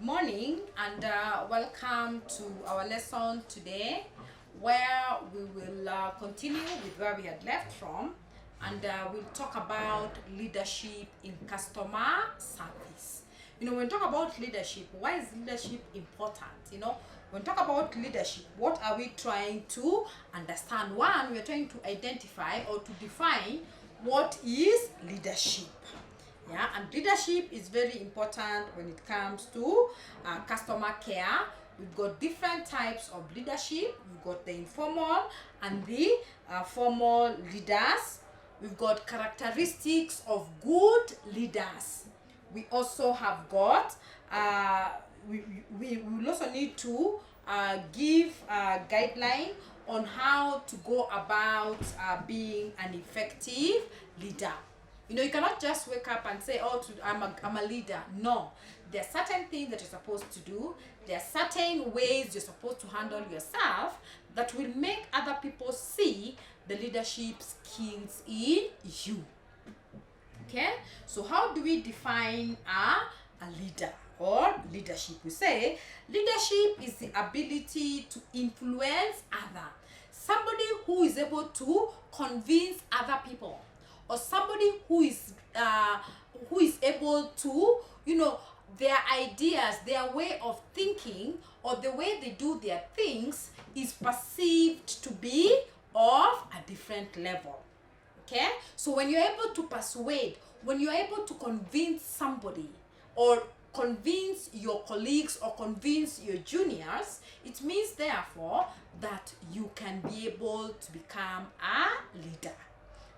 Morning and welcome to our lesson today where we will continue with where we had left from, and we'll talk about leadership in customer service. When we talk about leadership, why is leadership important? When we talk about leadership, what are we trying to understand? One, we are trying to identify or to define what is leadership. Yeah, and leadership is very important when it comes to customer care. We've got different types of leadership. We've got the informal and the formal leaders. We've got characteristics of good leaders. We also have got we will also need to give a guideline on how to go about being an effective leader. You cannot just wake up and say, oh, I'm a leader. No. There are certain things that you're supposed to do. There are certain ways you're supposed to handle yourself that will make other people see the leadership skills in you. Okay? So how do we define a leader or leadership? We say leadership is the ability to influence others. Somebody who is able to convince other people, or somebody who is able to, their ideas, their way of thinking, or the way they do their things is perceived to be of a different level. Okay? So when you're able to persuade, when you're able to convince somebody, or convince your colleagues, or convince your juniors, it means therefore that you can be able to become a leader.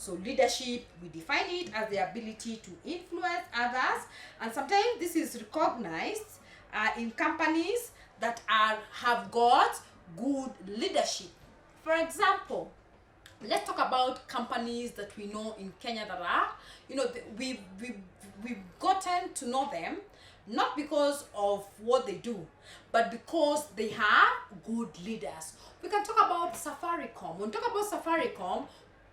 So leadership, we define it as the ability to influence others, and sometimes this is recognized in companies that have got good leadership. For example, let's talk about companies that we know in Kenya that are, we've gotten to know them not because of what they do, but because they have good leaders. We can talk about Safaricom. When we talk about Safaricom,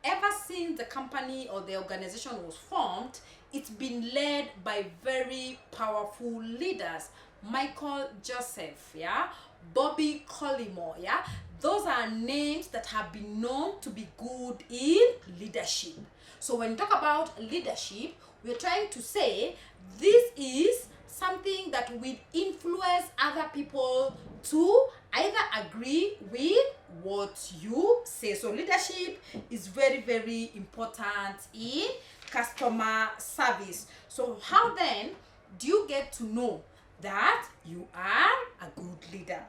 ever since the company or the organization was formed, it's been led by very powerful leaders. Michael Joseph, yeah, Bobby Collymore, yeah. Those are names that have been known to be good in leadership. So when we talk about leadership, we're trying to say this is something that will influence other people to either agree with what you say. So leadership is very, very important in customer service. So how then do you get to know that you are a good leader?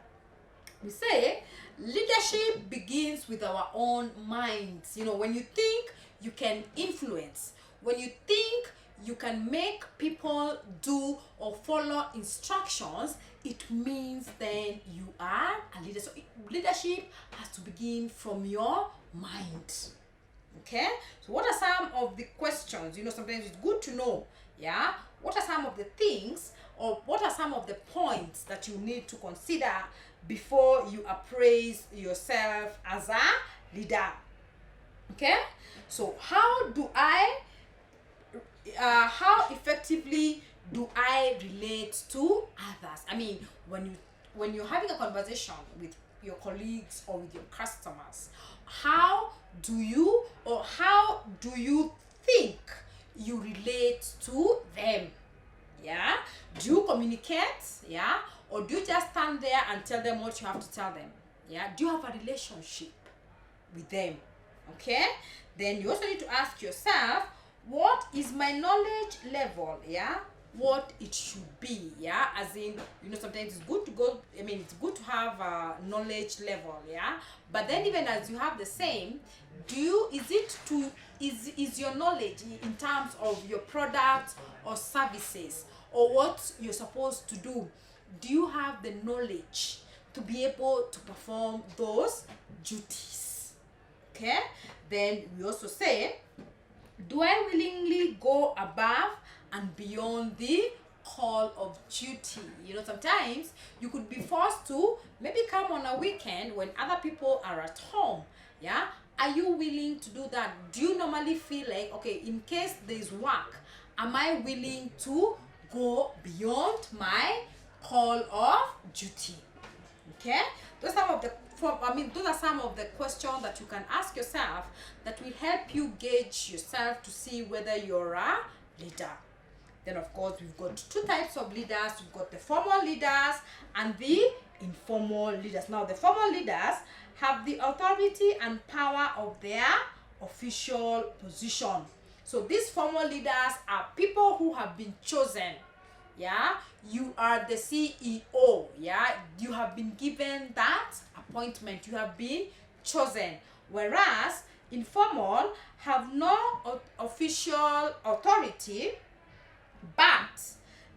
We say leadership begins with our own minds. When you think you can influence, when you think you can make people do or follow instructions, it means then you are a leader. So leadership has to begin from your mind. Okay? So what are some of the questions? Sometimes it's good to know, yeah? What are some of the things, or what are some of the points that you need to consider before you appraise yourself as a leader? Okay? So how effectively do I relate to others? I mean, when you're having a conversation with your colleagues or with your customers, how do you think you relate to them? Yeah? Do you communicate? Yeah? Or do you just stand there and tell them what you have to tell them? Yeah? Do you have a relationship with them? Okay? Then you also need to ask yourself, what is my knowledge level? Yeah, what it should be. Yeah, as in, sometimes it's good to go, it's good to have a knowledge level. Yeah, but then even as you have the same, is your knowledge in terms of your product or services, or what you're supposed to do, do you have the knowledge to be able to perform those duties? Okay, then we also say, do I willingly go above and beyond the call of duty? Sometimes you could be forced to maybe come on a weekend when other people are at home. Yeah? Are you willing to do that? Do you normally feel like, okay, in case there's work, am I willing to go beyond my call of duty. Okay, those are some of the those are some of the questions that you can ask yourself that will help you gauge yourself to see whether you're a leader. Then of course we've got two types of leaders. We've got the formal leaders and the informal leaders. Now the formal leaders have the authority and power of their official position. So these formal leaders are people who have been chosen. Yeah, you are the CEO. Yeah, you have been given that appointment, you have been chosen. Whereas informal have no official authority, but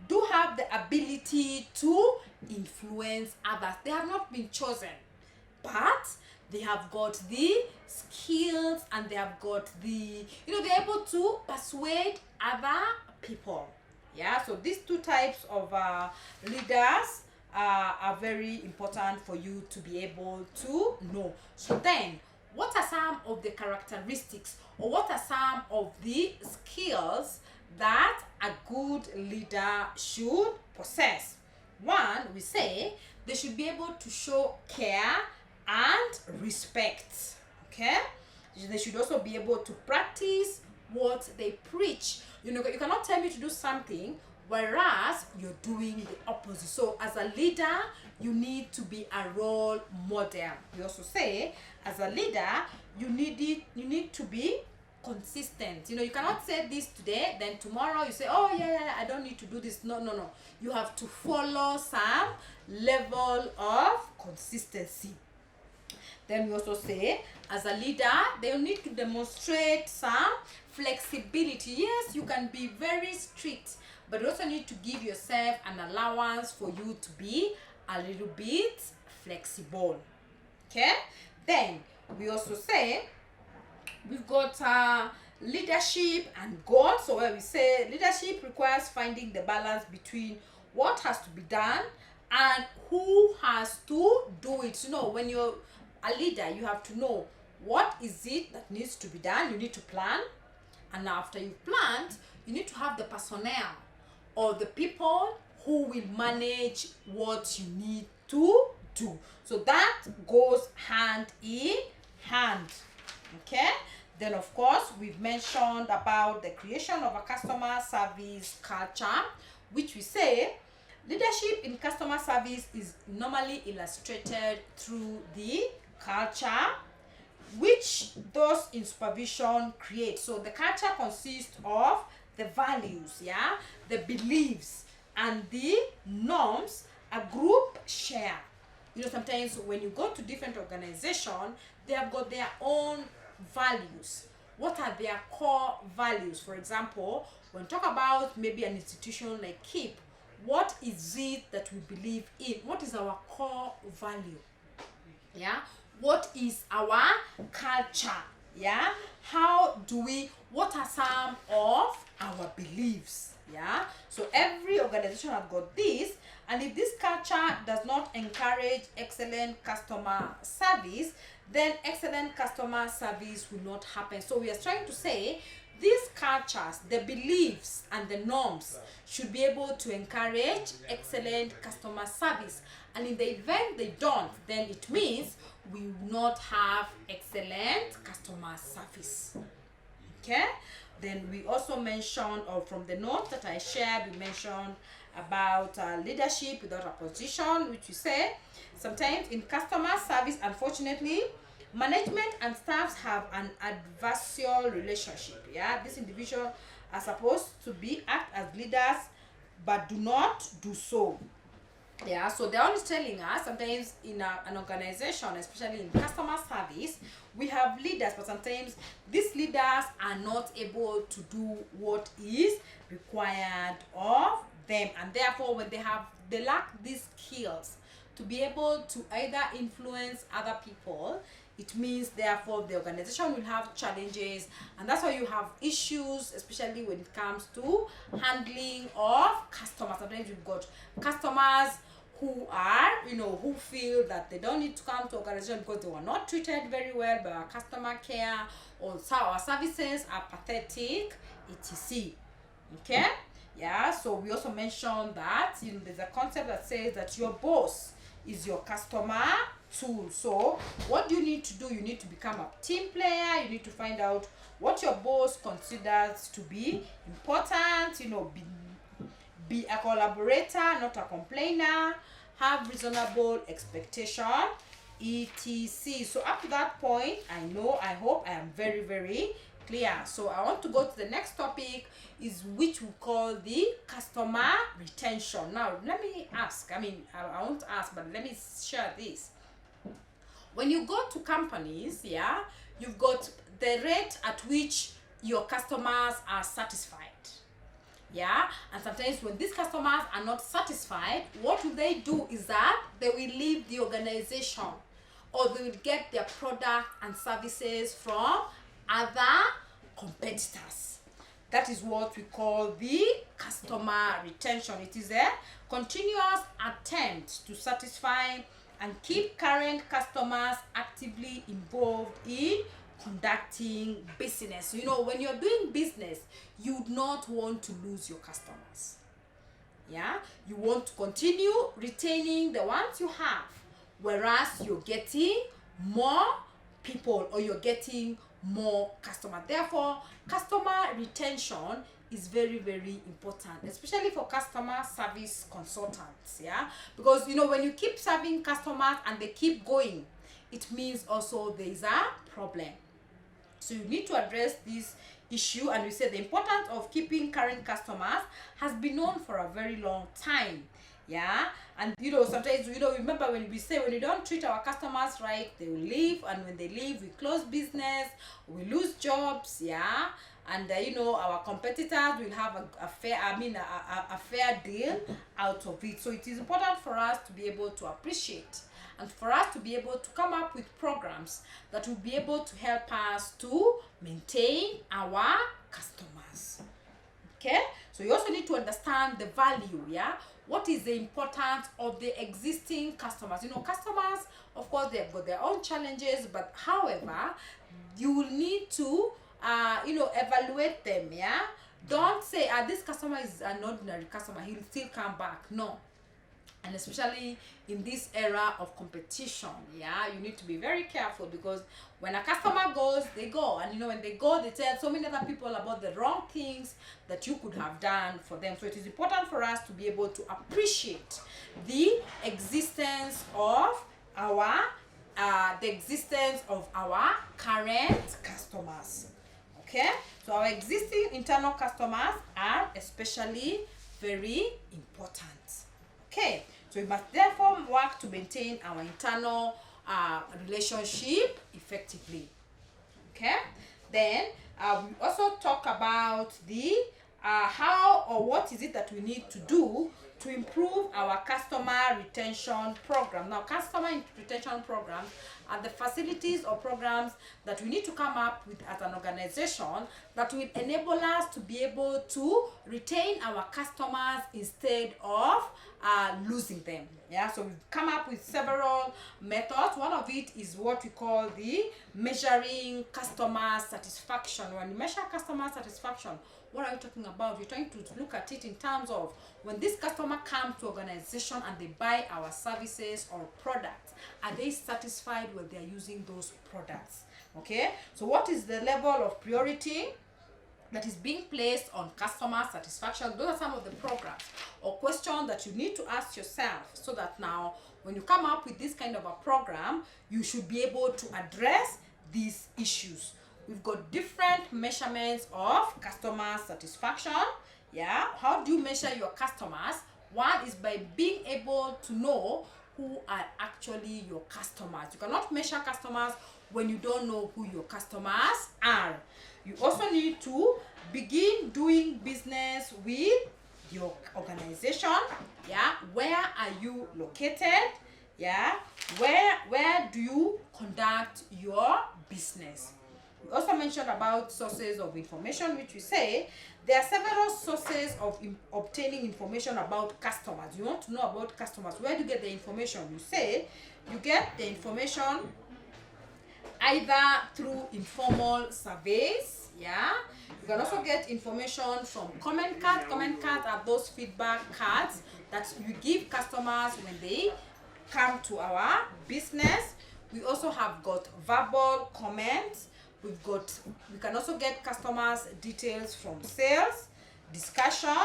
do have the ability to influence others. They have not been chosen, but they have got the skills and they have got the, they're able to persuade other people. Yeah, so these two types of leaders are very important for you to be able to know. So then, what are some of the characteristics, or what are some of the skills that a good leader should possess? One, we say they should be able to show care and respect. Okay, they should also be able to practice what they preach. You cannot tell me to do something whereas you're doing the opposite. So as a leader, you need to be a role model. We also say as a leader, you need to be consistent. You cannot say this today, then tomorrow you say, oh yeah, I don't need to do this. No. You have to follow some level of consistency. Then we also say, as a leader, they need to demonstrate some flexibility. Yes, you can be very strict, but you also need to give yourself an allowance for you to be a little bit flexible. Okay? Then we also say, we've got leadership and goals. So where we say leadership requires finding the balance between what has to be done and who has to do it. When you're a leader, you have to know what is it that needs to be done. You need to plan, and after you've planned, you need to have the personnel or the people who will manage what you need to do. So that goes hand in hand. Okay, then of course we've mentioned about the creation of a customer service culture, which we say leadership in customer service is normally illustrated through the culture which those in supervision create. So the culture consists of the values, the beliefs and the norms a group share. Sometimes when you go to different organizations, they have got their own values. What are their core values? For example, when we talk about maybe an institution like KEEP, what is it that we believe in? What is our core value? What is our culture? What are some of our beliefs? So every organization has got this, and if this culture does not encourage excellent customer service, then excellent customer service will not happen. So we are trying to say these cultures, the beliefs and the norms should be able to encourage excellent customer service. And in the event they don't, then it means we will not have excellent customer service. Okay? Then we also mentioned, or from the notes that I shared, we mentioned about leadership without opposition, which we say sometimes in customer service, unfortunately, management and staffs have an adversarial relationship. These individuals are supposed to act as leaders but do not do so. So they're always telling us sometimes in an organization, especially in customer service, we have leaders, but sometimes these leaders are not able to do what is required of them, and therefore when they lack these skills to be able to either influence other people, it means therefore the organization will have challenges, and that's why you have issues, especially when it comes to handling of customers. Sometimes you've got customers who are, who feel that they don't need to come to organization because they were not treated very well by our customer care, or our services are pathetic, etc. Okay? Yeah, so we also mentioned that, you know, there's a concept that says that your boss is your customer tool. So what do you need to do? You need to become a team player. You need to find out what your boss considers to be important, you know, be a collaborator, not a complainer, have reasonable expectation, etc. So up to that point, I hope I am very, very clear. So I want to go to the next topic, is which we call the customer retention. Now let me ask, I won't ask, but let me share this. When you go to companies, yeah, you've got the rate at which your customers are satisfied. Yeah, and sometimes when these customers are not satisfied, what will they do is that they will leave the organization, or they will get their product and services from other competitors. That is what we call the customer retention. It is a continuous attempt to satisfy and keep current customers actively involved in conducting business. You know, when you're doing business, you would not want to lose your customers. Yeah, you want to continue retaining the ones you have, whereas you're getting more people, or you're getting more customers. Therefore, customer retention is very, very important, especially for customer service consultants. Yeah, because you know, when you keep serving customers and they keep going, it means also there is a problem. So you need to address this issue, and we say the importance of keeping current customers has been known for a very long time. Yeah, and you know, sometimes, you know, remember when we say, when you don't treat our customers right, they will leave, and when they leave, we close business, we lose jobs. Yeah, and you know, our competitors will have a fair deal out of it. So it is important for us to be able to appreciate, and for us to be able to come up with programs that will be able to help us to maintain our customers. Okay, so you also need to understand the value. Yeah, what is the importance of the existing customers? You know, customers, of course, they've got their own challenges, but however, you will need to evaluate them. Yeah, don't say, this customer is an ordinary customer, he'll still come back. No. And especially in this era of competition, yeah, you need to be very careful, because when a customer goes, they go, and you know, when they go, they tell so many other people about the wrong things that you could have done for them. So it is important for us to be able to appreciate the existence of our current customers. Okay, so our existing internal customers are especially very important. Okay, so we must therefore work to maintain our internal relationship effectively. Okay, then we also talk about the how, or what is it that we need to do to improve our customer retention program. Now, customer retention programs are the facilities or programs that we need to come up with as an organization that will enable us to be able to retain our customers instead of losing them. Yeah, so we've come up with several methods. One of it is what we call the measuring customer satisfaction. When you measure customer satisfaction, what are you talking about? You're trying to look at it in terms of, when this customer comes to organization and they buy our services or products, are they satisfied when they're using those products? Okay, so what is the level of priority that is being placed on customer satisfaction? Those are some of the programs or questions that you need to ask yourself, so that now when you come up with this kind of a program, you should be able to address these issues. We've got different measurements of customer satisfaction. Yeah, how do you measure your customers? One is by being able to know who are actually your customers. You cannot measure customers when you don't know who your customers are. You also need to begin doing business with your organization. Yeah, where are you located? Yeah, where do you conduct your business? We also mentioned about sources of information, which we say there are several sources of obtaining information about customers. You want to know about customers. Where do you get the information? You say you get the information either through informal surveys. Yeah, you can also get information from comment cards. Comment cards are those feedback cards that you give customers when they come to our business. We also have got verbal comments. We can also get customers details from sales, discussion,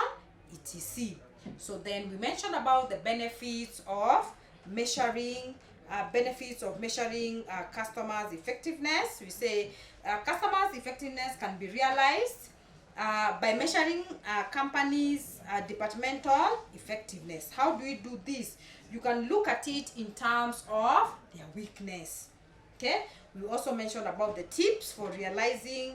etc. So then we mentioned about the benefits of measuring customers effectiveness. We say customers effectiveness can be realized by measuring companies departmental effectiveness. How do we do this? You can look at it in terms of their weakness. Okay, we also mentioned about the tips for realizing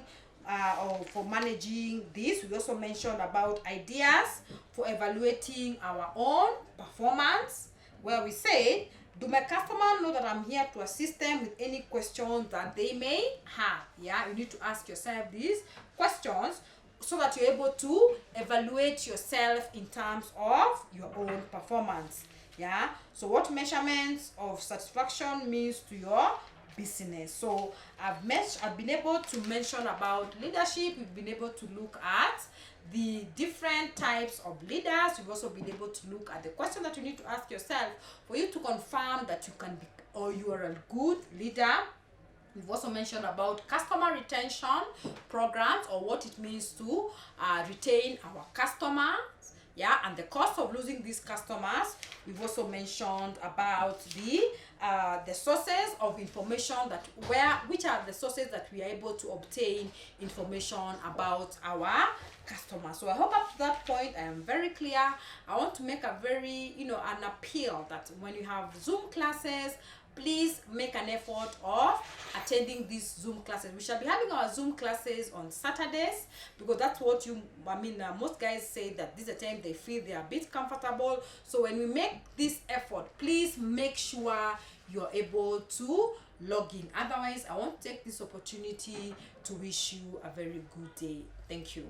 or for managing this. We also mentioned about ideas for evaluating our own performance, where we said, do my customer know that I'm here to assist them with any questions that they may have? Yeah, you need to ask yourself these questions so that you're able to evaluate yourself in terms of your own performance. Yeah, so what measurements of satisfaction means to your business. So I've been able to mention about leadership. We've been able to look at the different types of leaders. You've also been able to look at the question that you need to ask yourself for you to confirm that you can be, or you are a good leader. We've also mentioned about customer retention programs, or what it means to retain our customers. Yeah, and the cost of losing these customers. We've also mentioned about the sources of information which are the sources that we are able to obtain information about our customers. So I hope up to that point I am very clear. I want to make a very an appeal that when you have Zoom classes, please make an effort of attending these Zoom classes. We shall be having our Zoom classes on Saturdays, because that's what most guys say that this is the time they feel they are a bit comfortable. So when we make this effort, please make sure you're able to log in. Otherwise, I want to take this opportunity to wish you a very good day. Thank you.